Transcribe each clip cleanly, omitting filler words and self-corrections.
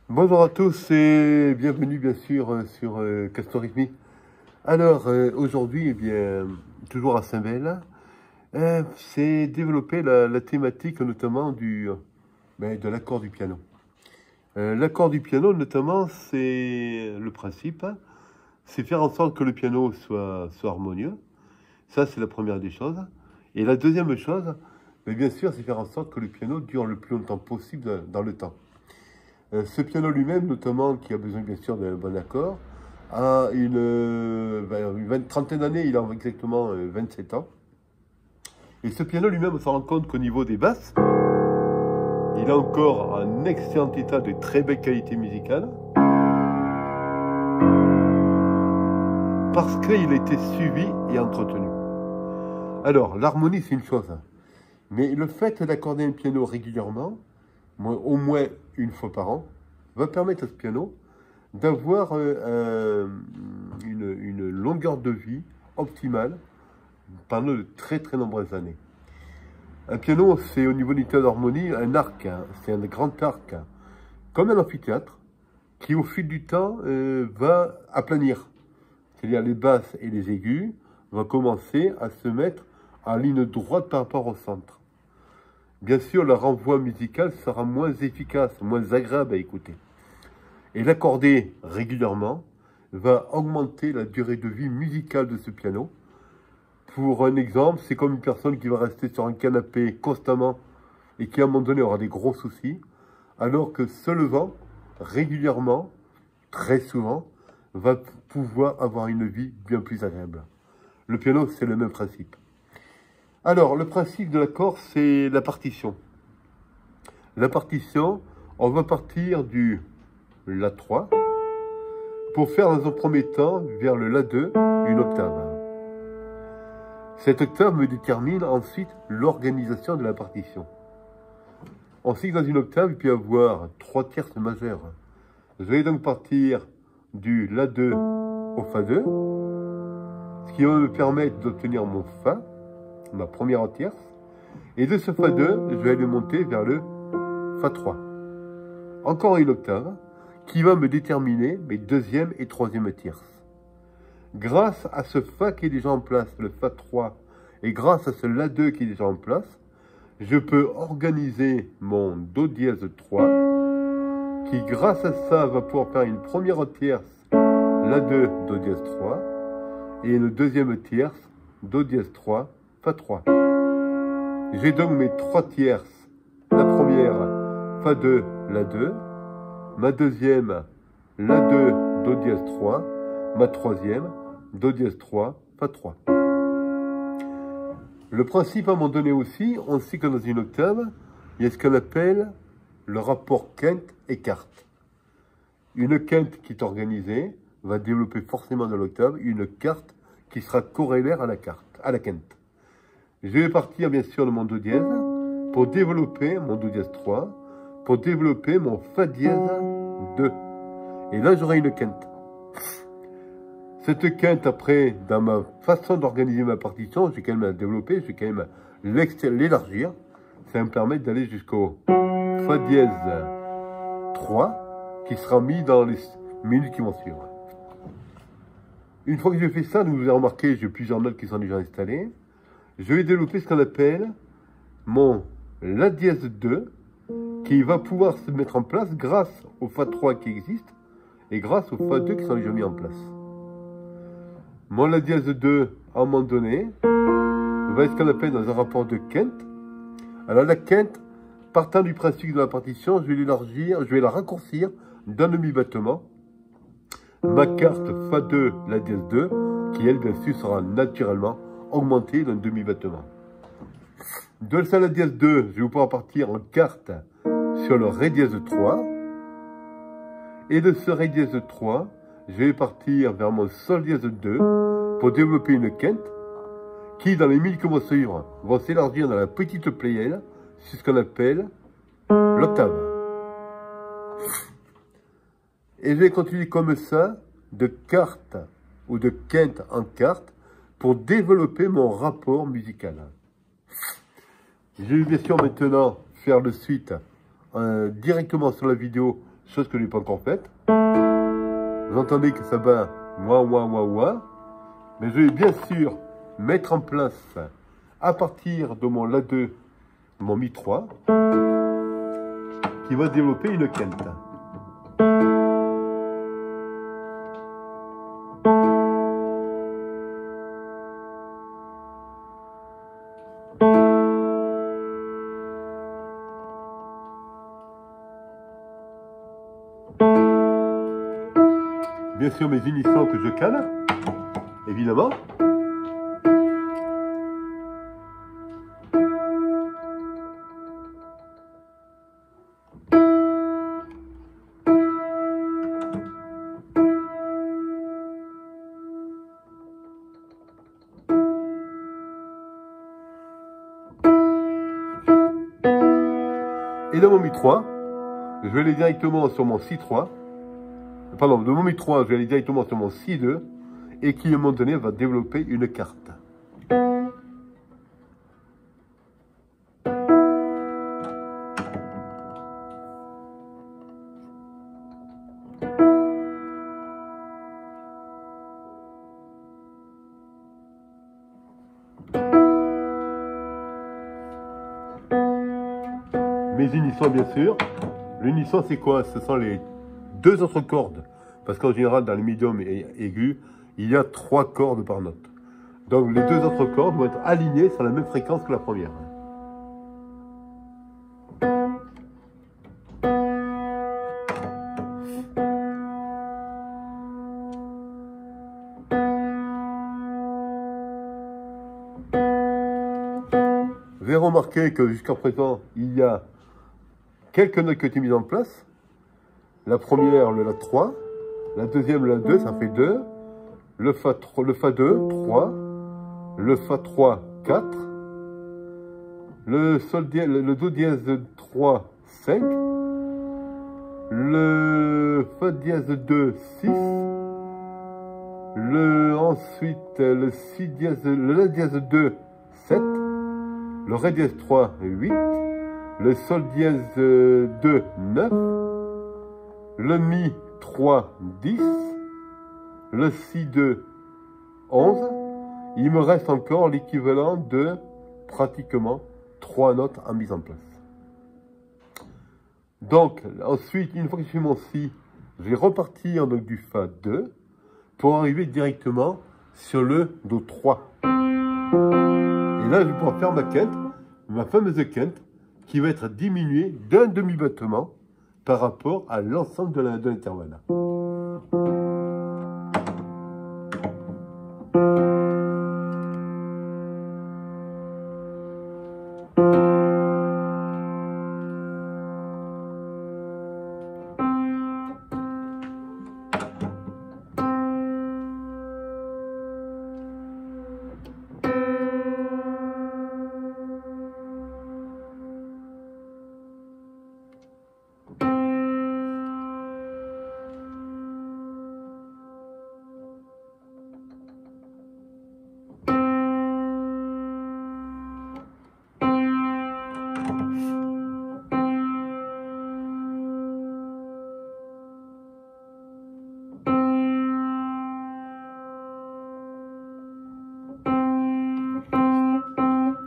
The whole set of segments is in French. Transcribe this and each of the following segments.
Bonjour à tous et bienvenue bien sûr sur Castorhythmie. Alors aujourd'hui, eh bien, toujours à Saint-Bel, c'est développer la thématique notamment de l'accord du piano. L'accord du piano notamment, c'est le principe, hein, c'est faire en sorte que le piano soit harmonieux. Ça, c'est la première des choses. Et la deuxième chose, bien sûr, c'est faire en sorte que le piano dure le plus longtemps possible dans le temps. Ce piano lui-même, notamment, qui a besoin bien sûr d'un bon accord, a une trentaine d'années, il a exactement 27 ans. Et ce piano lui-même, on se rend compte qu'au niveau des basses, il est encore en excellent état de très belle qualité musicale. Parce qu'il a été suivi et entretenu. Alors, l'harmonie, c'est une chose. Mais le fait d'accorder un piano régulièrement, au moins une fois par an, va permettre à ce piano d'avoir une longueur de vie optimale pendant de très très nombreuses années. Un piano, c'est au niveau du théâtre d'harmonie un arc, hein, c'est un grand arc, hein, comme un amphithéâtre, qui au fil du temps va aplanir. C'est-à-dire les basses et les aigus vont commencer à se mettre en ligne droite par rapport au centre. Bien sûr, le renvoi musical sera moins efficace, moins agréable à écouter. Et l'accorder régulièrement va augmenter la durée de vie musicale de ce piano. Pour un exemple, c'est comme une personne qui va rester sur un canapé constamment et qui à un moment donné aura des gros soucis, alors que se levant régulièrement, très souvent, va pouvoir avoir une vie bien plus agréable. Le piano, c'est le même principe. Alors, le principe de l'accord, c'est la partition. La partition, on va partir du La3 pour faire dans un premier temps, vers le La2, une octave. Cette octave me détermine ensuite l'organisation de la partition. On sait que dans une octave, il peut y avoir 3 tierces majeures. Je vais donc partir du La2 au Fa2, ce qui va me permettre d'obtenir mon Fa, ma première tierce, et de ce Fa2, je vais aller monter vers le Fa3. Encore une octave qui va me déterminer mes deuxième et troisième tierces. Grâce à ce Fa qui est déjà en place, le Fa3, et grâce à ce La2 qui est déjà en place, je peux organiser mon Do dièse 3, qui grâce à ça va pouvoir faire une première tierce, La2, Do dièse 3, et une deuxième tierce, Do dièse 3, Fa3. J'ai donc mes 3 tierces. La première, Fa2, La2. Ma deuxième, La2, Do dièse 3. Ma troisième, Do dièse 3, Fa3. Le principe à un moment donné aussi, on sait que dans une octave, il y a ce qu'on appelle le rapport quinte-écarte. Une quinte qui est organisée va développer forcément dans l'octave une quarte qui sera corrélaire à la quinte. Je vais partir bien sûr de mon Do dièse pour développer mon Do dièse 3, pour développer mon Fa dièse 2. Et là, j'aurai une quinte. Cette quinte, après, dans ma façon d'organiser ma partition, je vais quand même la développer, je vais quand même l'élargir. Ça va me permettre d'aller jusqu'au Fa dièse 3, qui sera mis dans les minutes qui vont suivre. Une fois que j'ai fait ça, vous avez remarqué, j'ai plusieurs notes qui sont déjà installées. Je vais développer ce qu'on appelle mon La dièse 2, qui va pouvoir se mettre en place grâce au Fa3 qui existe et grâce au Fa2 qui sont déjà mis en place. Mon La dièse 2, à un moment donné, va être ce qu'on appelle dans un rapport de quinte. Alors la quinte, partant du principe de la partition, je vais l'élargir, je vais la raccourcir d'un demi-battement. Ma carte Fa2, La dièse 2, qui elle, bien sûr, sera naturellement augmentée d'un demi-battement. De ça, La dièse 2, je vais pouvoir partir en quarte sur le Ré dièse 3. Et de ce Ré dièse 3, je vais partir vers mon Sol dièse 2 pour développer une quinte qui, dans les minutes qui vont suivre, vont s'élargir dans la petite pléiade, c'est ce qu'on appelle l'octave. Et je vais continuer comme ça, de quarte ou de quinte en quarte, pour développer mon rapport musical. Je vais bien sûr maintenant faire le suite directement sur la vidéo chose que je n'ai pas encore faite. Vous entendez que ça va ouah, ouah, ouah, ouah. Mais je vais bien sûr mettre en place, à partir de mon La2, mon Mi3, qui va développer une quinte. Bien sûr mes unissants que je cale, évidemment. Et dans mon Mi3, je vais aller directement sur mon Si3. Pardon, de mon Mi3, je vais aller directement sur mon Si2 et qui, à un moment donné, va développer une carte. Mes unissants, bien sûr. L'unisson, c'est quoi? Ce sont les deux autres cordes. Parce qu'en général, dans les médiums et aigus, il y a 3 cordes par note. Donc, les deux autres cordes vont être alignées sur la même fréquence que la première. Vous avez remarqué que jusqu'à présent, il y a quelques notes qui ont été mises en place. La première, le La3. La deuxième, le La2, ça fait 2. Le Fa2, 3. Le Fa3, 4. Le Do dièse 3, 5. Le Fa dièse 2, 6. Ensuite, le Si dièse, le La dièse 2, 7. Le Ré dièse 3, 8. Le Sol dièse 2, 9. Le Mi 3, 10. Le Si 2, 11. Il me reste encore l'équivalent de pratiquement 3 notes en mise en place. Donc, ensuite, une fois que je fais mon Si, je vais repartir donc, du Fa 2 pour arriver directement sur le Do 3. Et là, je vais pouvoir faire ma quinte, ma fameuse quinte, qui va être diminuée d'un demi-battement par rapport à l'ensemble de l'intervalle.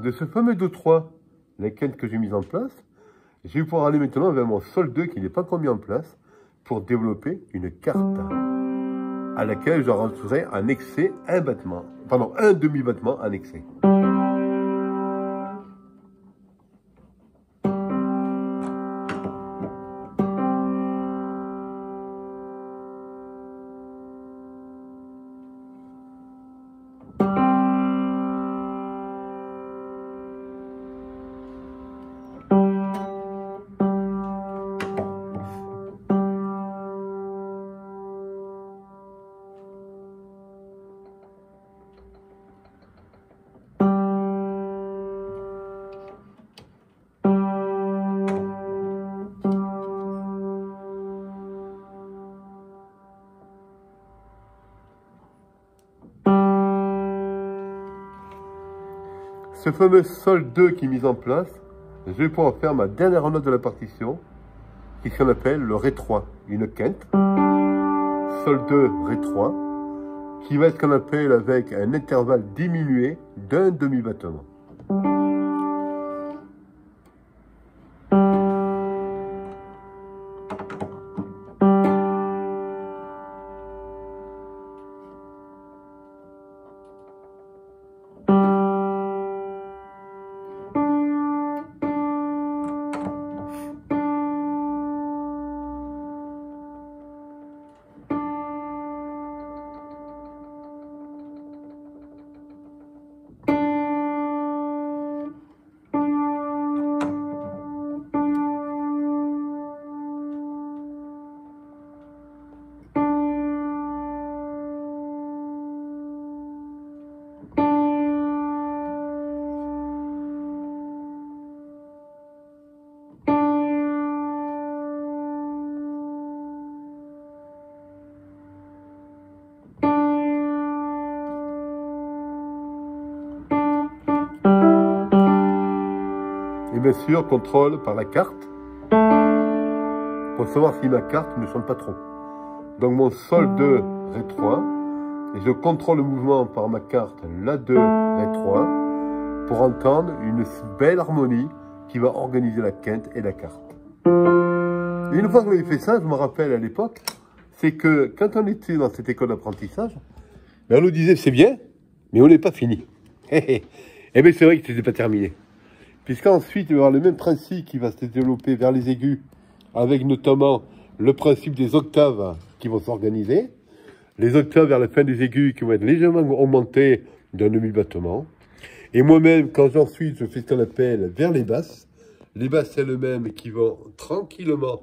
De ce fameux Do 3, la quinte que j'ai mise en place, je vais pouvoir aller maintenant vers mon Sol 2 qui n'est pas encore mis en place pour développer une carte à laquelle je rajouterai un excès, un demi-battement en excès. Ce fameux Sol 2 qui est mis en place, je vais pouvoir faire ma dernière note de la partition, qui est ce qu'on appelle le Ré 3, une quinte, Sol 2, Ré 3, qui va être ce qu'on appelle avec un intervalle diminué d'un demi-battement. Et bien sûr, contrôle par la carte, pour savoir si ma carte ne chante pas trop. Donc mon Sol 2, Ré 3, et je contrôle le mouvement par ma carte La 2, Ré 3, pour entendre une belle harmonie qui va organiser la quinte et la carte. Et une fois que j'avais fait ça, je me rappelle à l'époque, c'est que quand on était dans cette école d'apprentissage, on nous disait c'est bien, mais on n'est pas fini. Et bien c'est vrai que c'était pas terminé. Puisqu'ensuite, il va y avoir le même principe qui va se développer vers les aigus, avec notamment le principe des octaves qui vont s'organiser. Les octaves vers la fin des aigus qui vont être légèrement augmentées d'un demi-battement. Et moi-même, quand ensuite je fais ce qu'on appelle vers les basses elles-mêmes qui vont tranquillement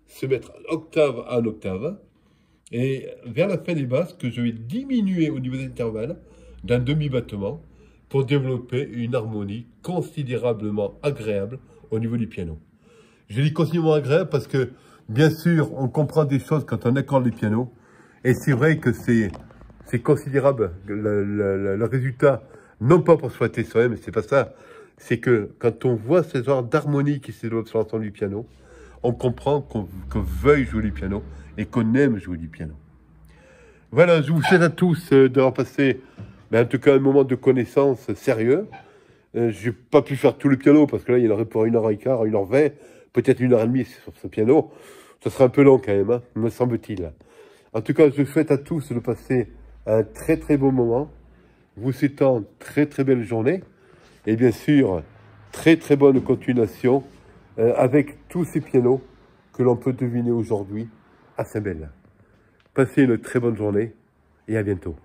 se mettre octave en octave. Et vers la fin des basses, que je vais diminuer au niveau des intervalles d'un demi-battement, pour développer une harmonie considérablement agréable au niveau du piano. Je dis considérablement agréable parce que, bien sûr, on comprend des choses quand on accorde les pianos, et c'est vrai que c'est considérable, le résultat, non pas pour se flatter soi-même, c'est pas ça, c'est que quand on voit ce genre d'harmonie qui se développe sur l'ensemble du piano, on comprend qu'on veuille jouer du piano, et qu'on aime jouer du piano. Voilà, je vous souhaite à tous d'avoir passé... Mais en tout cas, un moment de connaissance sérieux. Je n'ai pas pu faire tout le piano parce que là, il en aurait pour 1h15, 1h20, peut-être 1h30 sur ce piano. Ça sera un peu long quand même, hein, me semble-t-il. En tout cas, je souhaite à tous de passer un très très beau moment. Vous souhaitant très très belle journée. Et bien sûr, très très bonne continuation avec tous ces pianos que l'on peut deviner aujourd'hui à Saint-Bel. Passez une très bonne journée et à bientôt.